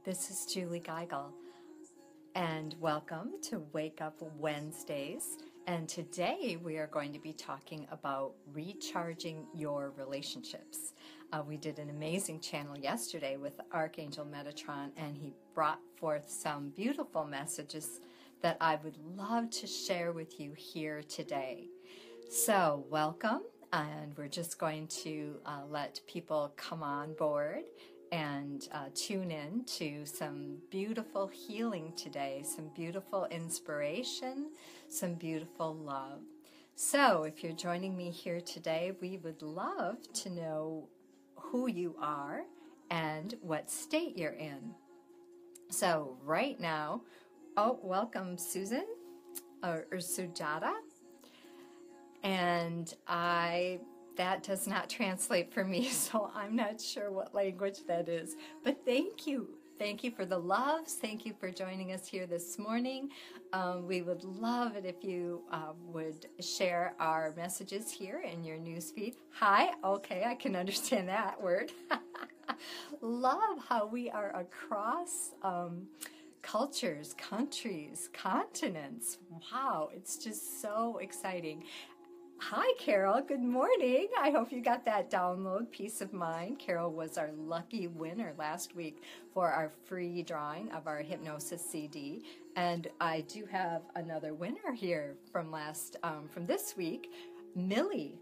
This is Julie Geigle, and welcome to Wake Up Wednesdays. And today we are going to be talking about recharging your relationships. We did an amazing channel yesterday with Archangel Metatron, and he brought forth some beautiful messages that I would love to share with you here today. So welcome, and we're just going to let people come on board and tune in to some beautiful healing today, some beautiful inspiration, some beautiful love. So if you're joining me here today, we would love to know who you are and what state you're in. So right now, welcome Susan or Sujata. And that does not translate for me, so I'm not sure what language that is. But thank you. Thank you for the loves. Thank you for joining us here this morning. We would love it if you would share our messages here in your newsfeed. Hi. Okay, I can understand that word. Love how we are across cultures, countries, continents. Wow, it's just so exciting. Hi, Carol. Good morning. I hope you got that download, Peace of Mind. Carol was our lucky winner last week for our free drawing of our hypnosis CD. And I do have another winner here from this week. Millie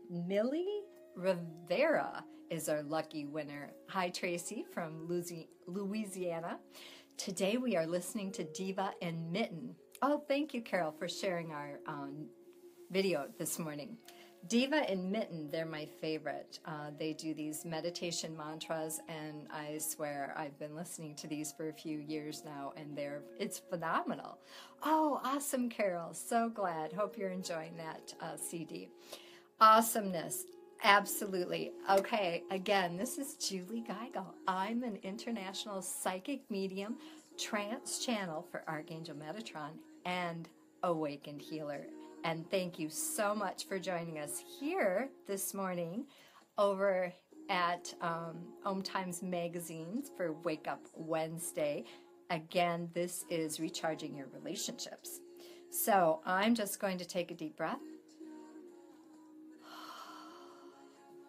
Rivera is our lucky winner. Hi, Tracy from Louisiana. Today we are listening to Diva and Mitten. Oh, thank you, Carol, for sharing our video this morning. Diva and Mitten, they're my favorite. They do these meditation mantras, and I swear I've been listening to these for a few years now, and it's phenomenal. Oh, awesome, Carol. So glad. Hope you're enjoying that CD. Awesomeness. Absolutely. Okay, again, this is Julie Geigle. I'm an international psychic medium, trance channel for Archangel Metatron, and awakened healer. And thank you so much for joining us here this morning over at Om Times Magazines for Wake Up Wednesday. Again, this is recharging your relationships. So I'm just going to take a deep breath.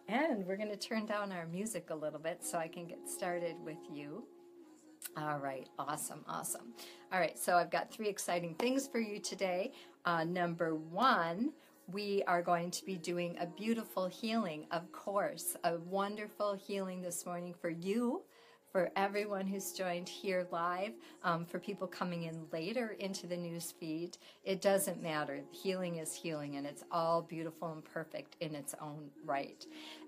And we're going to turn down our music a little bit so I can get started with you. All right, awesome. All right, so I've got 3 exciting things for you today. Number 1, we are going to be doing a beautiful healing, of course, a wonderful healing this morning for you, for everyone who's joined here live, for people coming in later into the news feed. It doesn't matter. Healing is healing, and it's all beautiful and perfect in its own right.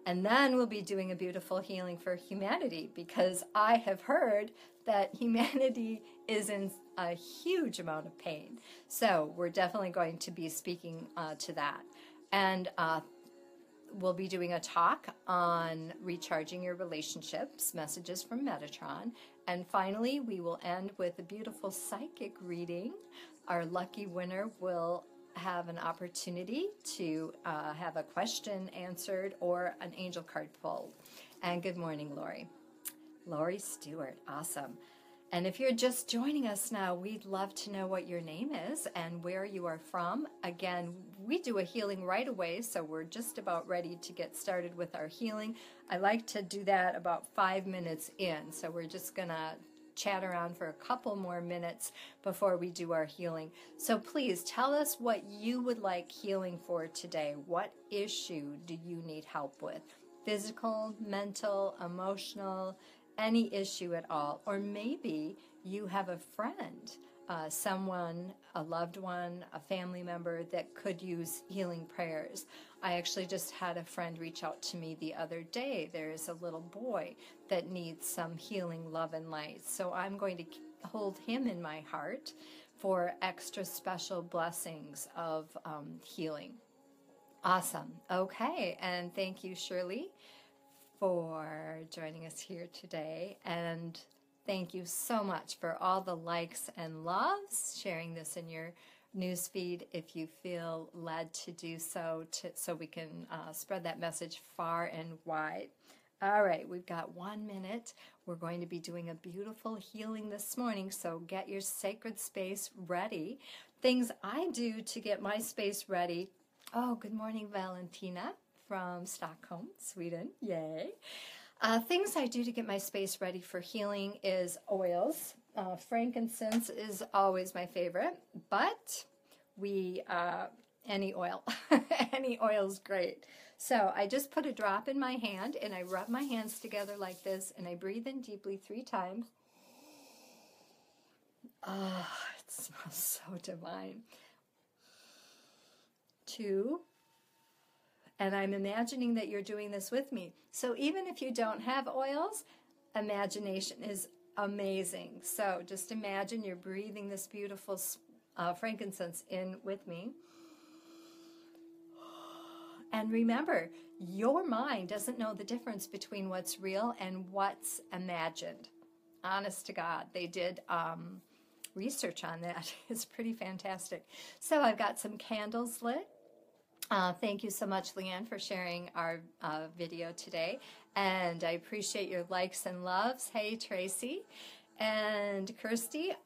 And then we'll be doing a beautiful healing for humanity, because I have heard that humanity is in a huge amount of pain. So we're definitely going to be speaking to that. And we'll be doing a talk on recharging your relationships, messages from Metatron. And finally, we will end with a beautiful psychic reading. Our lucky winner will have an opportunity to have a question answered or an angel card pulled. And good morning, Lori. Lori Stewart, awesome. And if you're just joining us now, we'd love to know what your name is and where you are from. Again, we do a healing right away, so we're just about ready to get started with our healing. I like to do that about 5 minutes in, so we're just going to chat around for a couple more minutes before we do our healing. So please tell us what you would like healing for today. What issue do you need help with? Physical, mental, emotional, any issue at all. Or maybe you have a friend, someone, a loved one, a family member that could use healing prayers. I actually just had a friend reach out to me the other day. There's a little boy that needs some healing love and light. So I'm going to hold him in my heart for extra special blessings of healing. Awesome. Okay. And thank you, Shirley, for joining us here today. And thank you so much for all the likes and loves, sharing this in your newsfeed if you feel led to do so, so we can spread that message far and wide. All right, we've got 1 minute. We're going to be doing a beautiful healing this morning, so get your sacred space ready. Things I do to get my space ready. Oh, good morning, Valentina from Stockholm, Sweden. Yay. Things I do to get my space ready for healing is oils. Frankincense is always my favorite, but any oil. Any oil is great. So I just put a drop in my hand and I rub my hands together like this and I breathe in deeply 3 times. Oh, it smells so divine. 2. And I'm imagining that you're doing this with me. So even if you don't have oils, imagination is amazing. So just imagine you're breathing this beautiful frankincense in with me. And remember, your mind doesn't know the difference between what's real and what's imagined. Honest to God, they did research on that. It's pretty fantastic. So I've got some candles lit. Thank you so much, Leanne, for sharing our video today. And I appreciate your likes and loves. Hey, Tracy and Kirsty.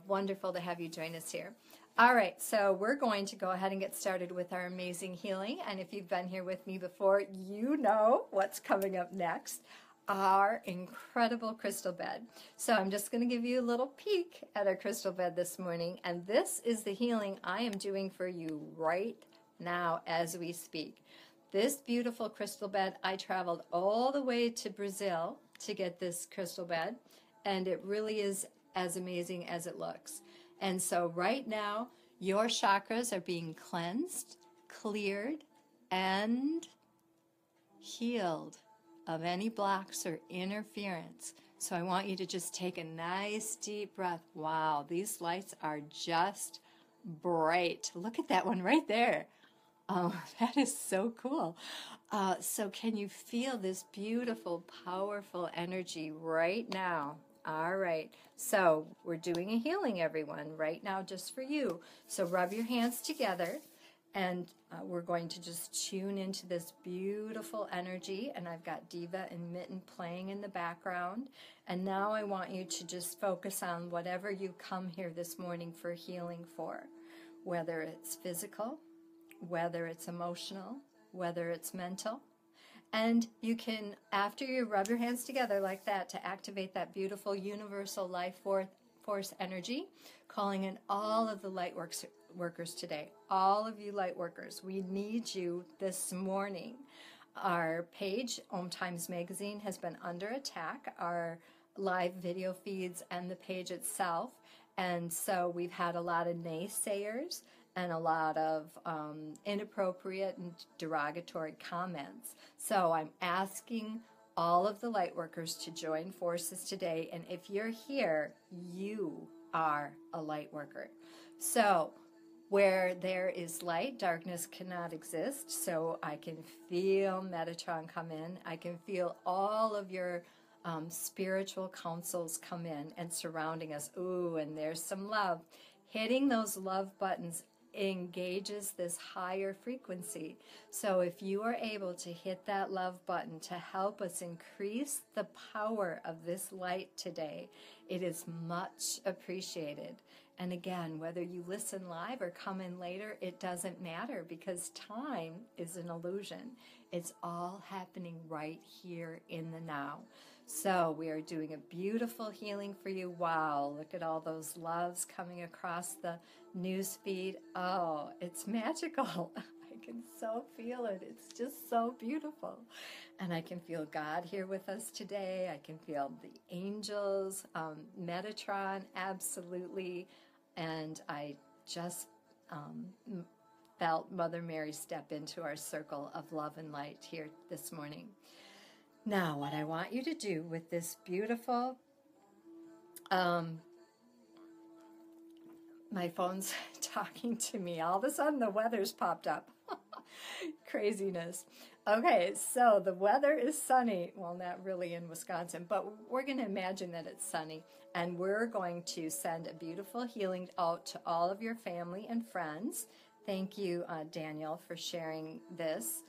Wonderful to have you join us here. All right, so we're going to go ahead and get started with our amazing healing. And if you've been here with me before, you know what's coming up next. Our incredible crystal bed. So I'm just going to give you a little peek at our crystal bed this morning. And this is the healing I am doing for you right now as we speak. This beautiful crystal bed, I traveled all the way to Brazil to get this crystal bed. And it really is as amazing as it looks. And so right now, your chakras are being cleansed, cleared, and healed of any blocks or interference. So I want you to just take a nice deep breath. Wow, these lights are just bright. Look at that one right there. Oh, that is so cool. So can you feel this beautiful, powerful energy right now? All right, so we're doing a healing, everyone, right now just for you. So rub your hands together, and we're going to just tune into this beautiful energy. And I've got Diva and Mitten playing in the background. And now I want you to just focus on whatever you come here this morning for healing for, whether it's physical, whether it's emotional, whether it's mental. And you can, after you rub your hands together like that, to activate that beautiful universal life force energy, calling in all of the light workers today. All of you light workers, we need you this morning. Our page, Om Times Magazine, has been under attack, our live video feeds and the page itself. And so we've had a lot of naysayers and a lot of inappropriate and derogatory comments. So I'm asking all of the light workers to join forces today. And if you're here, you are a light worker. So where there is light, darkness cannot exist. So I can feel Metatron come in. I can feel all of your spiritual counsels come in and surrounding us. Ooh, and there's some love. Hitting those love buttons engages this higher frequency. So if you are able to hit that love button to help us increase the power of this light today, it is much appreciated. And again, whether you listen live or come in later, it doesn't matter, because time is an illusion. It's all happening right here in the now. So we are doing a beautiful healing for you. Wow, look at all those loves coming across the news feed. Oh, it's magical. I can so feel it. It's just so beautiful. And I can feel God here with us today. I can feel the angels, Metatron, absolutely. And I just felt Mother Mary step into our circle of love and light here this morning. Now, what I want you to do with this beautiful, my phone's talking to me. All of a sudden, the weather's popped up. Craziness. Okay, so the weather is sunny. Well, not really in Wisconsin, but we're going to imagine that it's sunny. And we're going to send a beautiful healing out to all of your family and friends. Thank you, Daniel, for sharing this.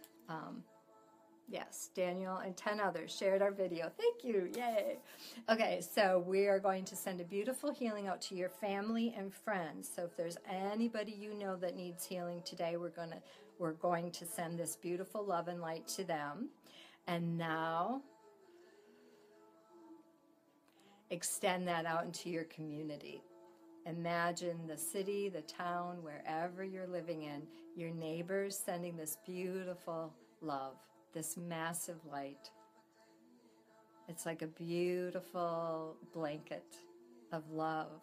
Yes, Daniel and 10 others shared our video. Thank you. Yay. Okay, so we are going to send a beautiful healing out to your family and friends. So if there's anybody you know that needs healing today, we're going to send this beautiful love and light to them. And now extend that out into your community. Imagine the city, the town, wherever you're living in, your neighbors sending this beautiful love, this massive light. It's like a beautiful blanket of love.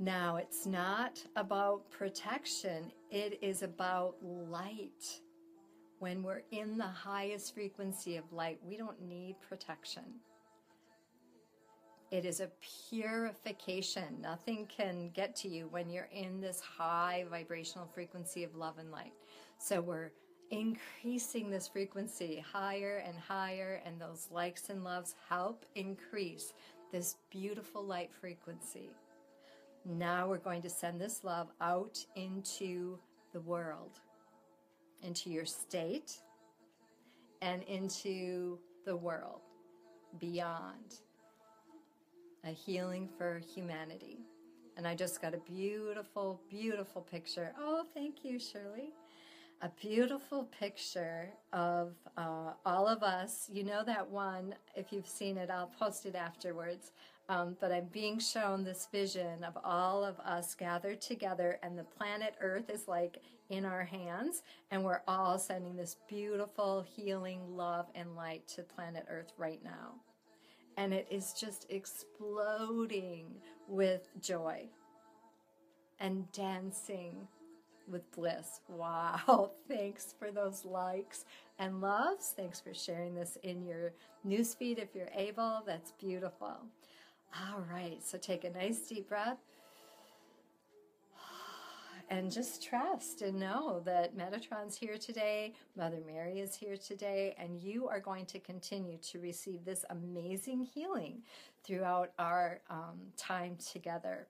Now, it's not about protection. It is about light. When we're in the highest frequency of light, we don't need protection. It is a purification. Nothing can get to you when you're in this high vibrational frequency of love and light. So we're increasing this frequency higher and higher, and those likes and loves help increase this beautiful light frequency. Now we're going to send this love out into the world, into your state, and into the world beyond. A healing for humanity. And I just got a beautiful, beautiful picture. Oh, thank you, Shirley. A beautiful picture of all of us. You know that one, if you've seen it, I'll post it afterwards. But I'm being shown this vision of all of us gathered together, and the planet Earth is like in our hands, and we're all sending this beautiful healing love and light to planet Earth right now. And it is just exploding with joy and dancing with bliss. Wow. Thanks for those likes and loves. Thanks for sharing this in your newsfeed if you're able. That's beautiful. All right. So take a nice deep breath. And just trust and know that Metatron's here today, Mother Mary is here today, and you are going to continue to receive this amazing healing throughout our time together.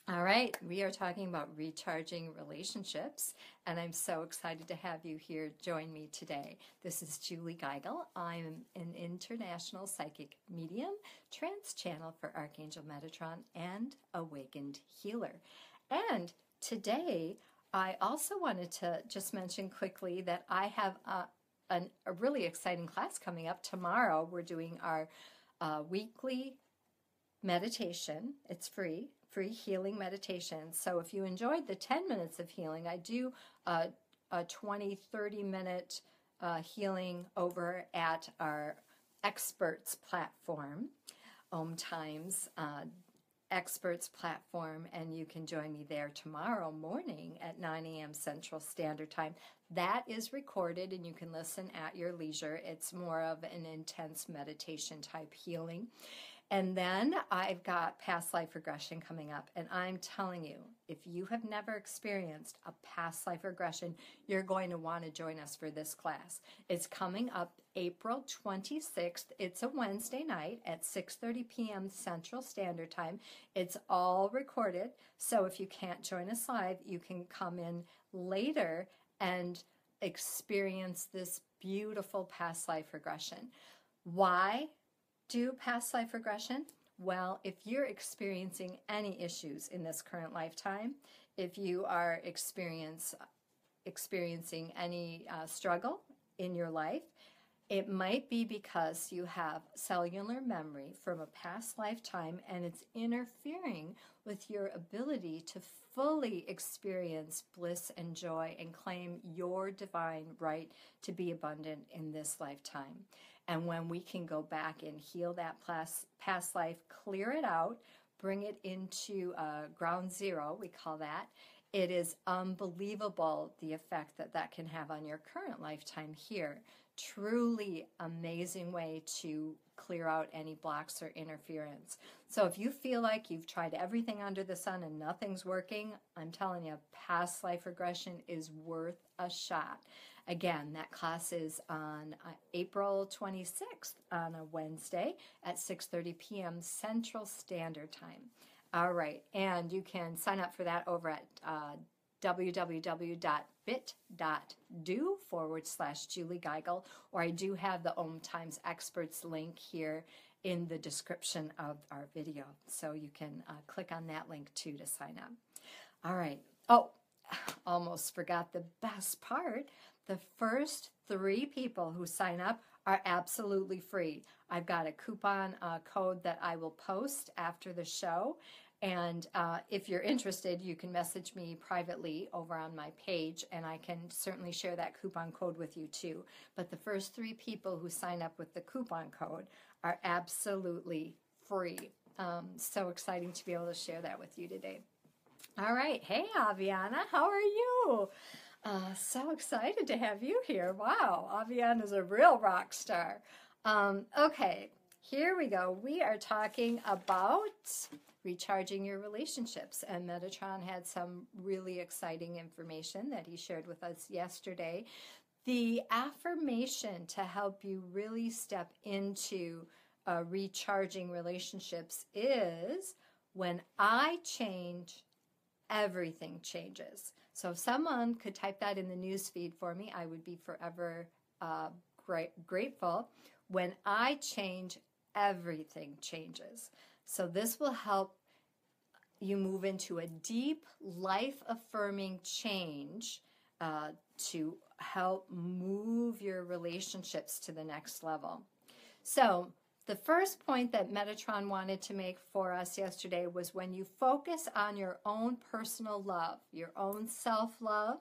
All right, we are talking about recharging relationships, and I'm so excited to have you here join me today. This is Julie Geigle. I'm an international psychic medium, trance channel for Archangel Metatron, and awakened healer. And today, I also wanted to just mention quickly that I have a really exciting class coming up tomorrow. We're doing our weekly meditation. It's free healing meditation. So if you enjoyed the 10 minutes of healing, I do a 20, 30-minute healing over at our experts platform, Times experts platform, and you can join me there tomorrow morning at 9 a.m. Central Standard Time. That is recorded and you can listen at your leisure. It's more of an intense meditation type healing. And then I've got past life regression coming up, and I'm telling you, if you have never experienced a past life regression, you're going to want to join us for this class. It's coming up April 26th. It's a Wednesday night at 6:30 p.m. Central Standard Time. It's all recorded, so if you can't join us live, you can come in later and experience this beautiful past life regression. Why do past life regression? Well, if you're experiencing any issues in this current lifetime, if you are experiencing any struggle in your life, it might be because you have cellular memory from a past lifetime and it's interfering with your ability to fully experience bliss and joy and claim your divine right to be abundant in this lifetime. And when we can go back and heal that past life, clear it out, bring it into ground zero, we call that, it is unbelievable the effect that that can have on your current lifetime here. Truly amazing way to clear out any blocks or interference. So if you feel like you've tried everything under the sun and nothing's working, I'm telling you, past life regression is worth a shot. Again, that class is on April 26th on a Wednesday at 6:30 p.m. Central Standard Time. All right, and you can sign up for that over at www.metatron.com. bit.do/Julie Geigle, or I do have the Om Times Experts link here in the description of our video. So you can click on that link too to sign up. All right. Oh, almost forgot the best part. The first 3 people who sign up are absolutely free. I've got a coupon code that I will post after the show. And if you're interested, you can message me privately over on my page, and I can certainly share that coupon code with you too. But the first 3 people who sign up with the coupon code are absolutely free. So exciting to be able to share that with you today. All right. Hey, Aviana, how are you? So excited to have you here. Wow, Aviana's a real rock star. Okay, here we go. We are talking about recharging your relationships, and Metatron had some really exciting information that he shared with us yesterday. The affirmation to help you really step into recharging relationships is, when I change, everything changes. So if someone could type that in the news feed for me, I would be forever grateful. When I change, everything changes. So this will help you move into a deep, life-affirming change to help move your relationships to the next level. So the first point that Metatron wanted to make for us yesterday was, when you focus on your own personal love, your own self-love,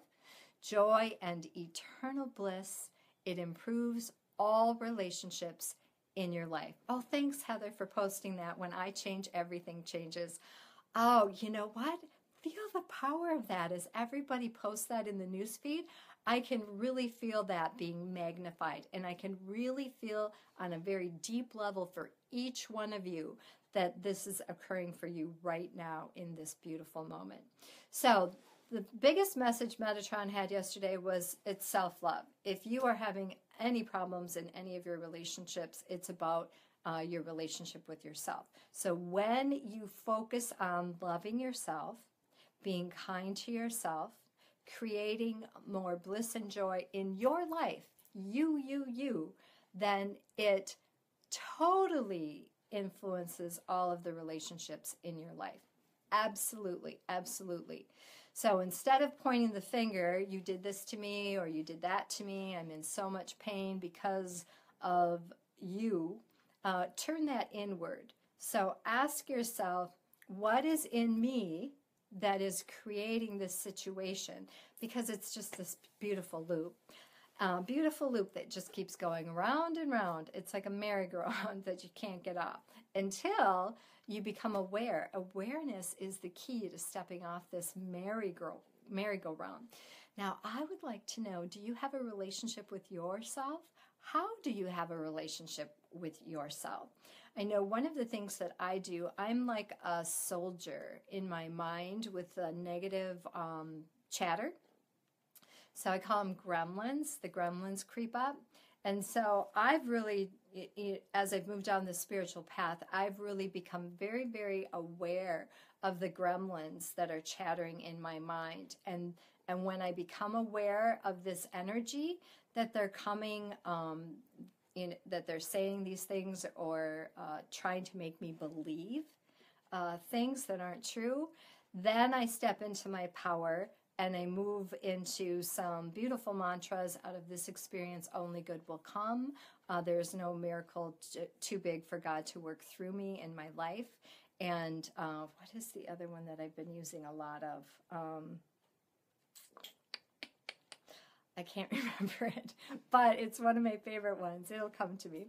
joy, and eternal bliss, it improves all relationships in your life. Oh, thanks, Heather, for posting that. When I change, everything changes. Oh, you know what? Feel the power of that as everybody posts that in the newsfeed. I can really feel that being magnified, and I can really feel on a very deep level for each one of you that this is occurring for you right now in this beautiful moment. So the biggest message Metatron had yesterday was, it's self-love. If you are having any problems in any of your relationships, it's about your relationship with yourself. So when you focus on loving yourself, being kind to yourself, creating more bliss and joy in your life, you, then it totally influences all of the relationships in your life. Absolutely, absolutely. So instead of pointing the finger, you did this to me or you did that to me, I'm in so much pain because of you, turn that inward. So ask yourself, what is in me that is creating this situation? Because it's just this beautiful loop that just keeps going round and round. It's like a merry-go-round that you can't get off until you become aware. Awareness is the key to stepping off this merry-go-round. Now, I would like to know, do you have a relationship with yourself? How do you have a relationship with yourself? I know one of the things that I do, I'm like a soldier in my mind with a negative chatter. So I call them gremlins. The gremlins creep up. And so I've really, as I've moved down this spiritual path, I've really become very, very aware of the gremlins that are chattering in my mind. And when I become aware of this energy, that they're coming, that they're saying these things or trying to make me believe things that aren't true, then I step into my power and I move into some beautiful mantras out of this experience. Only good will come. There's no miracle too big for God to work through me in my life. And what is the other one that I've been using a lot of? I can't remember it, but it's one of my favorite ones. It'll come to me.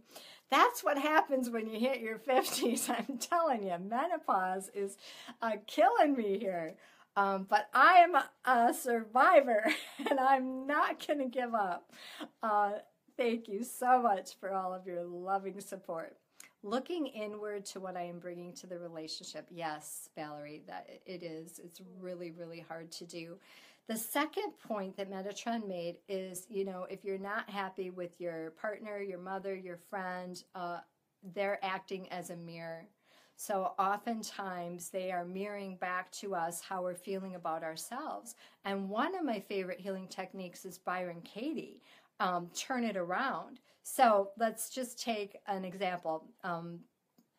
That's what happens when you hit your 50s. I'm telling you, menopause is killing me here. But I am a survivor, and I'm not going to give up. Thank you so much for all of your loving support. Looking inward to what I am bringing to the relationship. Yes, Valerie, that it is. It's really, really hard to do. The second point that Metatron made is, if you're not happy with your partner, your mother, your friend, they're acting as a mirror. So oftentimes they are mirroring back to us how we're feeling about ourselves. And one of my favorite healing techniques is Byron Katie, turn it around. So let's just take an example.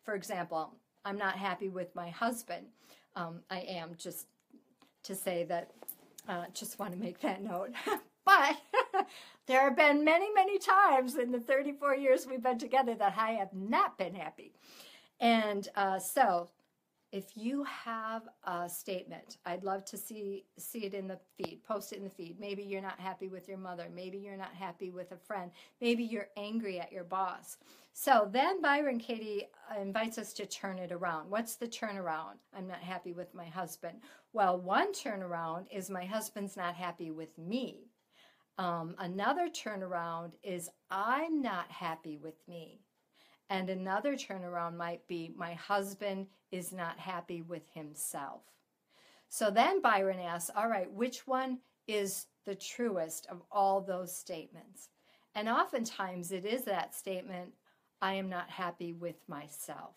For example, I'm not happy with my husband. I am, just to say that, just want to make that note. But there have been many, many times in the 34 years we've been together that I have not been happy. And so if you have a statement, I'd love to see it in the feed, post it in the feed. Maybe you're not happy with your mother. Maybe you're not happy with a friend. Maybe you're angry at your boss. So then Byron Katie invites us to turn it around. What's the turnaround? I'm not happy with my husband. Well, one turnaround is my husband's not happy with me. Another turnaround is I'm not happy with me. And another turnaround might be my husband is not happy with himself. So then Byron asks, all right, which one is the truest of all those statements? And oftentimes it is that statement, I am not happy with myself.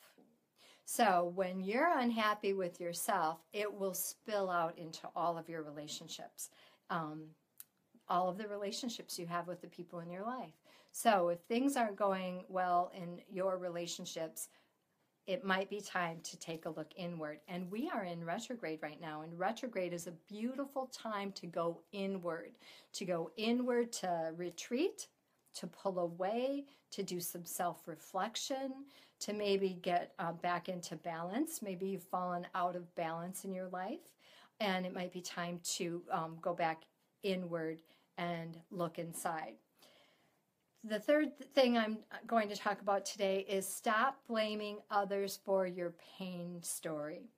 So when you're unhappy with yourself, it will spill out into all of your relationships, all of the relationships you have with the people in your life. So if things aren't going well in your relationships, it might be time to take a look inward. And we are in retrograde right now, and retrograde is a beautiful time to go inward, to retreat, to pull away, to do some self-reflection, to maybe get back into balance. Maybe you've fallen out of balance in your life, and it might be time to go back inward and look inside. The third thing I'm going to talk about today is stop blaming others for your pain story.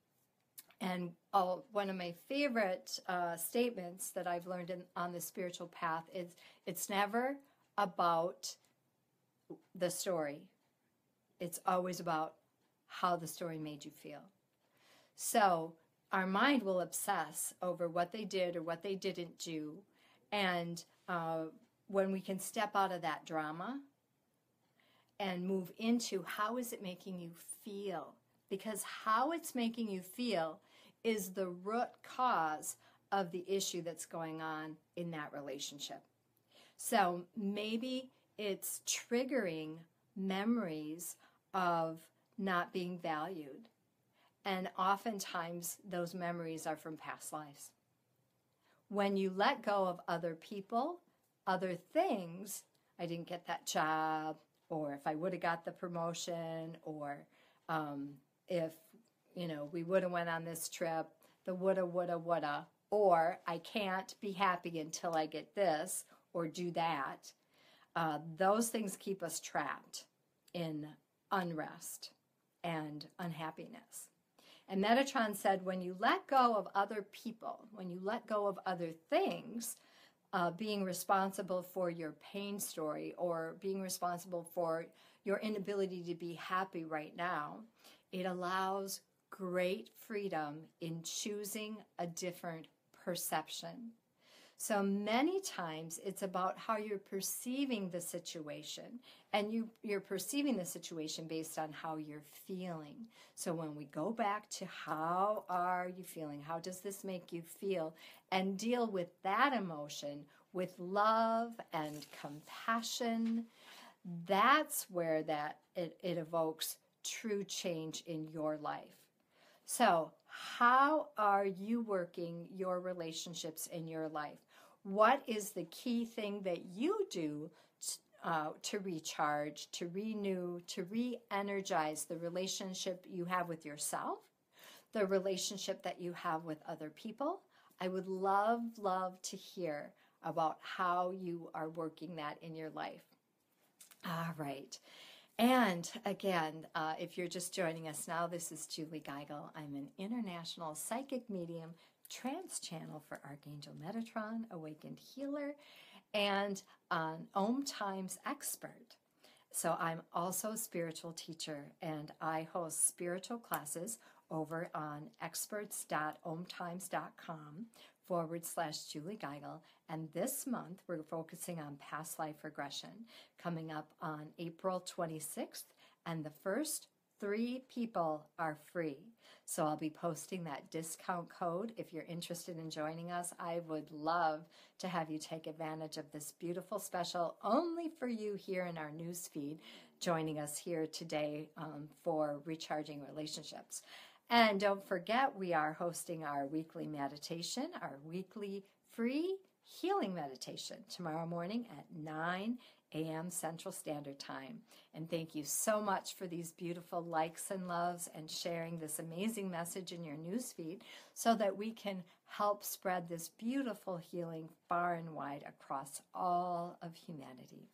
And one of my favorite statements that I've learned on the spiritual path is it's never about the story. It's always about how the story made you feel. So our mind will obsess over what they did or what they didn't do. And when we can step out of that drama and move into how is it making you feel? Because how it's making you feel is the root cause of the issue that's going on in that relationship. So maybe it's triggering memories of not being valued. And oftentimes those memories are from past lives. When you let go of other people, other things, I didn't get that job, or if I would have got the promotion, or if, we would have went on this trip, the woulda, or I can't be happy until I get this or do that. Those things keep us trapped in unrest and unhappiness. And Metatron said, when you let go of other people, when you let go of other things, being responsible for your pain story or being responsible for your inability to be happy right now, it allows great freedom in choosing a different perception. So many times it's about how you're perceiving the situation, and you're perceiving the situation based on how you're feeling. So when we go back to how are you feeling, how does this make you feel, and deal with that emotion with love and compassion, that's where it evokes true change in your life. So how are you working your relationships in your life? What is the key thing that you do to recharge, to renew, to re-energize the relationship you have with yourself, the relationship that you have with other people? I would love to hear about how you are working that in your life. All right. And again, if you're just joining us now, this is Julie Geigle. I'm an international psychic medium, trance channel for Archangel Metatron, awakened healer, and an Om Times expert. So I'm also a spiritual teacher, and I host spiritual classes over on experts.omtimes.com/Julie Geigle. And this month, we're focusing on past life regression, coming up on April 26th. And the first 3 people are free. So I'll be posting that discount code. If you're interested in joining us, I would love to have you take advantage of this beautiful special only for you here in our news feed, joining us here today for Recharging Relationships. And don't forget, we are hosting our weekly meditation, our weekly free healing meditation tomorrow morning at 9 a.m. Central Standard Time. And thank you so much for these beautiful likes and loves and sharing this amazing message in your newsfeed so that we can help spread this beautiful healing far and wide across all of humanity.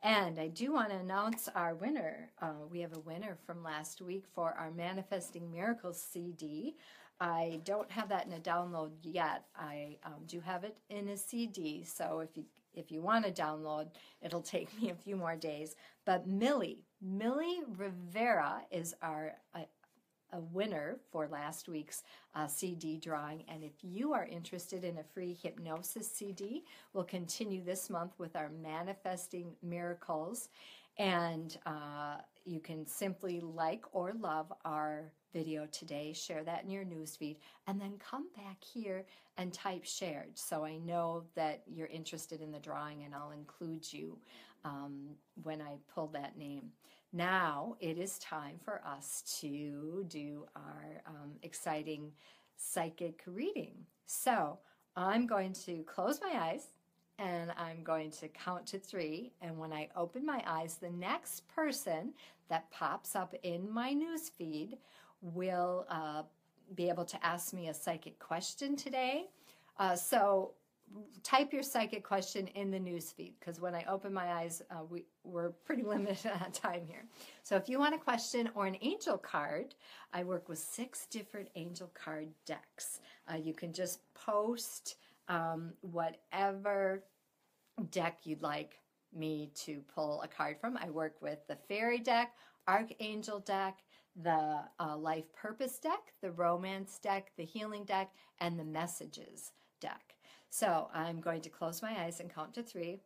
And I do want to announce our winner. We have a winner from last week for our Manifesting Miracles CD. I don't have that in a download yet. I do have it in a CD, so if you want to download, it'll take me a few more days. But Millie Rivera is a winner for last week's CD drawing. And if you are interested in a free hypnosis CD, we'll continue this month with our Manifesting Miracles. And you can simply like or love our video today, share that in your newsfeed, and then come back here and type shared so I know that you're interested in the drawing, and I'll include you when I pull that name. Now it is time for us to do our exciting psychic reading. So I'm going to close my eyes and I'm going to count to 3. And when I open my eyes, the next person that pops up in my newsfeed will be able to ask me a psychic question today. So type your psychic question in the newsfeed, because when I open my eyes, we're pretty limited on time here. So if you want a question or an angel card, I work with 6 different angel card decks. You can just post whatever deck you'd like me to pull a card from. I work with the fairy deck, Archangel deck, the life purpose deck, the romance deck, the healing deck, and the messages deck. So I'm going to close my eyes and count to 3.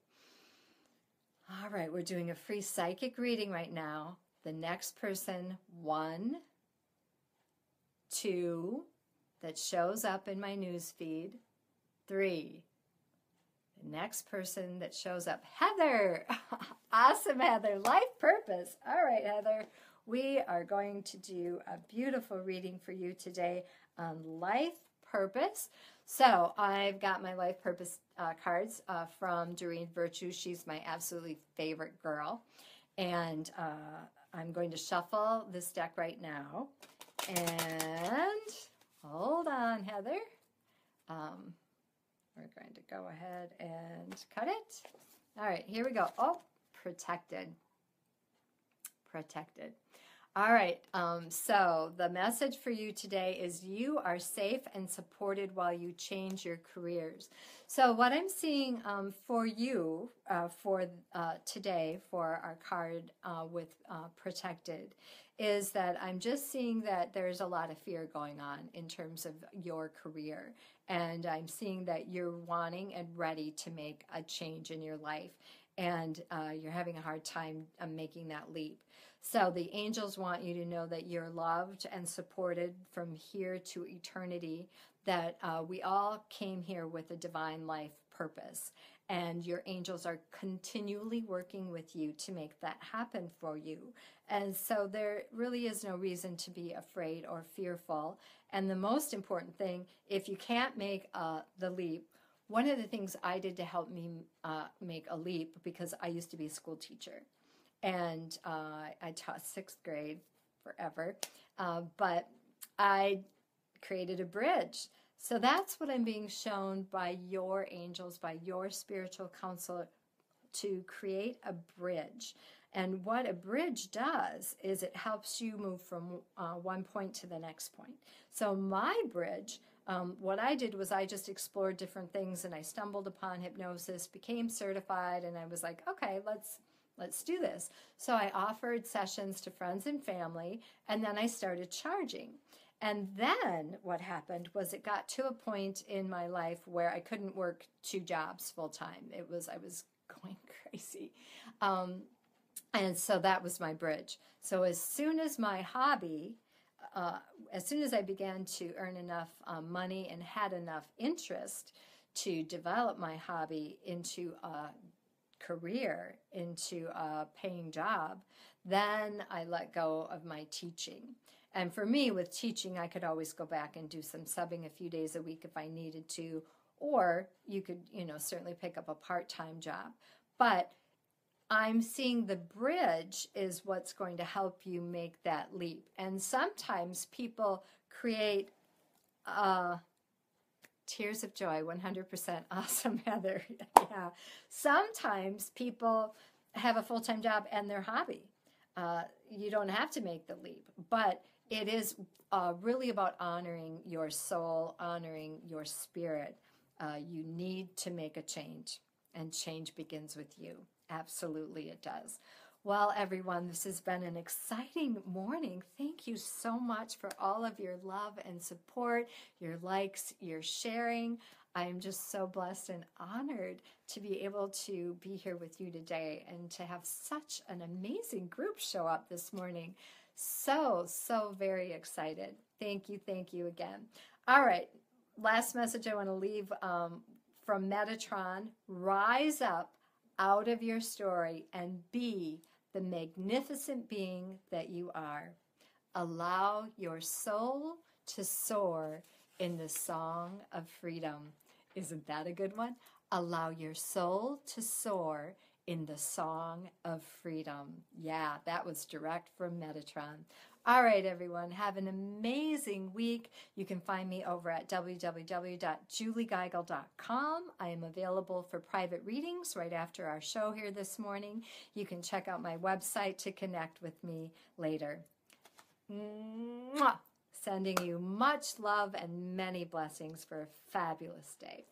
All right, we're doing a free psychic reading right now. The next person, 1, 2, that shows up in my news feed, 3. The next person that shows up, Heather. Awesome, Heather. Life purpose. All right, Heather. We are going to do a beautiful reading for you today on life purpose. So I've got my life purpose cards from Doreen Virtue. She's my absolutely favorite girl. And I'm going to shuffle this deck right now. And hold on, Heather. We're going to go ahead and cut it. All right, here we go. Oh, protected. Protected. All right, so the message for you today is you are safe and supported while you change your careers. So what I'm seeing for you for today for our card with protected is that I'm just seeing that there's a lot of fear going on in terms of your career. And I'm seeing that you're wanting and ready to make a change in your life. And you're having a hard time making that leap. So the angels want you to know that you're loved and supported from here to eternity, that we all came here with a divine life purpose. And your angels are continually working with you to make that happen for you. And so there really is no reason to be afraid or fearful. And the most important thing, if you can't make the leap, one of the things I did to help me make a leap, because I used to be a school teacher, and I taught 6th grade forever, but I created a bridge. So that's what I'm being shown by your angels, by your spiritual counselor, to create a bridge. And what a bridge does is it helps you move from one point to the next point. So my bridge, what I did was I just explored different things, and I stumbled upon hypnosis, became certified, and I was like, okay, let's do this. So I offered sessions to friends and family, and then I started charging. And then what happened was it got to a point in my life where I couldn't work 2 jobs full time. I was going crazy. And so that was my bridge. So as soon as my hobby, as soon as I began to earn enough money and had enough interest to develop my hobby into a career, into a paying job, then I let go of my teaching. And for me, with teaching, I could always go back and do some subbing a few days a week if I needed to, or you could, certainly pick up a part-time job. But I'm seeing the bridge is what's going to help you make that leap. And sometimes people create tears of joy, 100% awesome, Heather. Yeah. Sometimes people have a full-time job and their hobby. You don't have to make the leap, but it is really about honoring your soul, honoring your spirit. You need to make a change, and change begins with you. Absolutely it does. Well, everyone, this has been an exciting morning. Thank you so much for all of your love and support, your likes, your sharing. I am just so blessed and honored to be able to be here with you today and to have such an amazing group show up this morning. So very excited. Thank you again. All right, last message I want to leave from Metatron. Rise up out of your story and be the magnificent being that you are. Allow your soul to soar in the song of freedom. Isn't that a good one? Allow your soul to soar in the song of freedom. Yeah, that was direct from Metatron. All right, everyone, have an amazing week. You can find me over at www.juliegeigle.com. I am available for private readings right after our show here this morning. You can check out my website to connect with me later. Mwah! Sending you much love and many blessings for a fabulous day.